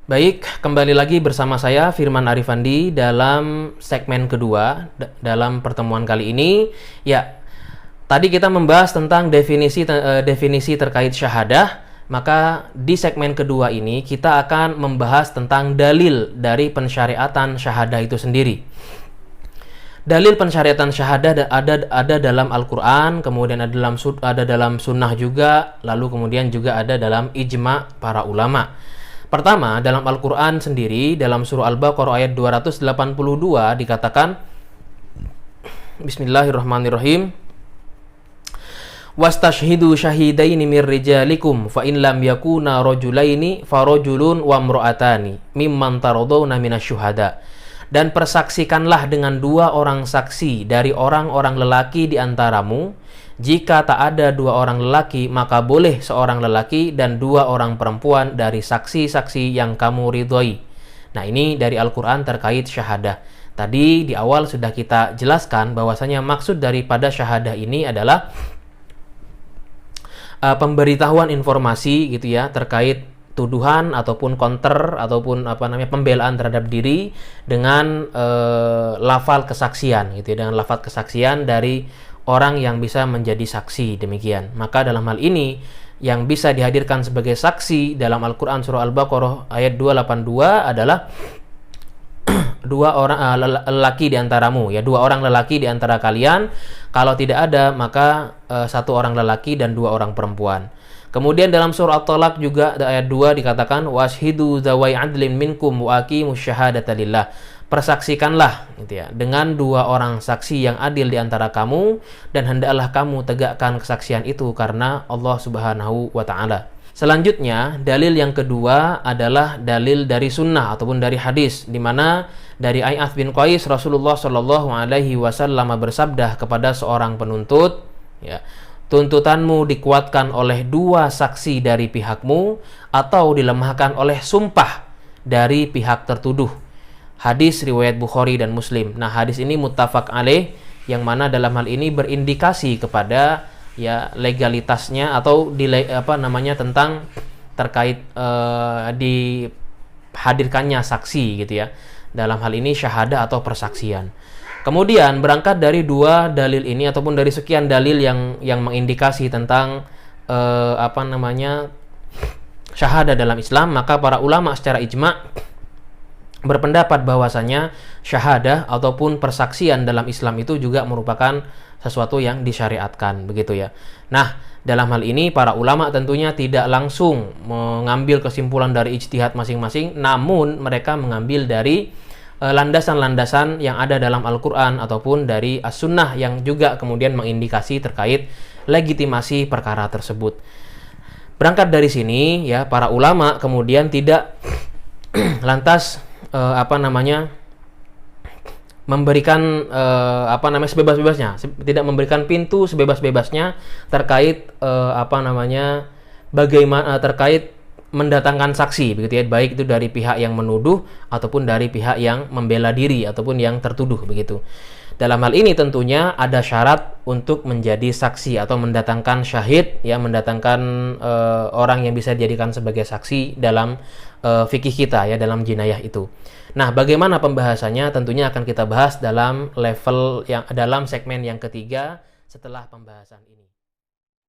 Baik, kembali lagi bersama saya Firman Arifandi dalam segmen kedua dalam pertemuan kali ini. Ya, tadi kita membahas tentang definisi terkait syahadah. Maka di segmen kedua ini kita akan membahas tentang dalil dari pensyariatan syahadah itu sendiri. Dalil pensyariatan syahadah ada dalam Al-Qur'an, kemudian ada dalam sunnah juga, lalu kemudian juga ada dalam ijma para ulama. Pertama, dalam Al-Qur'an sendiri, dalam surah Al-Baqarah ayat 282 dikatakan, Bismillahirrahmanirrahim, wastashhidu syahidaini mir rijalikum fa in lam yakuna rajulaini farajulun wa imra'atani mimman taradawna minasyuhada. Dan persaksikanlah dengan dua orang saksi dari orang-orang lelaki di antaramu. Jika tak ada dua orang lelaki, maka boleh seorang lelaki dan dua orang perempuan dari saksi-saksi yang kamu ridhoi. Nah, ini dari Al-Quran terkait syahadah. Tadi di awal sudah kita jelaskan bahwasanya maksud daripada syahadah ini adalah pemberitahuan informasi gitu ya terkait tuduhan ataupun counter ataupun pembelaan terhadap diri dengan lafal kesaksian gitu ya, dengan lafal kesaksian dari orang yang bisa menjadi saksi, demikian. Maka dalam hal ini yang bisa dihadirkan sebagai saksi dalam Al-Qur'an surah Al-Baqarah ayat 282 adalah dua orang lelaki di antaramu ya, dua orang lelaki di antara kalian. Kalau tidak ada maka satu orang lelaki dan dua orang perempuan. Kemudian dalam surah At-Talaq juga ayat 2 dikatakan washhidu zawai adlin minkum wa aqimus syahadata lillah. Persaksikanlah gitu ya, dengan dua orang saksi yang adil di antara kamu dan hendaklah kamu tegakkan kesaksian itu karena Allah Subhanahu wa taala. Selanjutnya, dalil yang kedua adalah dalil dari sunnah ataupun dari hadis, di mana dari Ai'ath bin Qais Rasulullah Shallallahu alaihi wasallam bersabda kepada seorang penuntut, ya, tuntutanmu dikuatkan oleh dua saksi dari pihakmu atau dilemahkan oleh sumpah dari pihak tertuduh. Hadis riwayat Bukhari dan Muslim. Nah, hadis ini muttafaq alaih, yang mana dalam hal ini berindikasi kepada ya legalitasnya atau tentang terkait dihadirkannya saksi gitu ya. Dalam hal ini syahadah atau persaksian. Kemudian berangkat dari dua dalil ini ataupun dari sekian dalil yang mengindikasi tentang syahadah dalam Islam, maka para ulama secara ijma' berpendapat bahwasanya syahadah ataupun persaksian dalam Islam itu juga merupakan sesuatu yang disyariatkan, begitu ya. Nah, dalam hal ini para ulama tentunya tidak langsung mengambil kesimpulan dari ijtihad masing-masing, namun mereka mengambil dari landasan-landasan yang ada dalam Al-Quran ataupun dari As-Sunnah yang juga kemudian mengindikasi terkait legitimasi perkara tersebut. Berangkat dari sini ya, para ulama kemudian tidak lantas memberikan sebebas-bebasnya, tidak memberikan pintu sebebas-bebasnya terkait bagaimana terkait mendatangkan saksi, begitu ya, baik itu dari pihak yang menuduh ataupun dari pihak yang membela diri ataupun yang tertuduh, begitu. Dalam hal ini tentunya ada syarat untuk menjadi saksi atau mendatangkan syahid, ya, mendatangkan orang yang bisa dijadikan sebagai saksi dalam fikih kita ya, dalam jinayah itu. Nah, bagaimana pembahasannya tentunya akan kita bahas dalam segmen yang ketiga setelah pembahasan ini.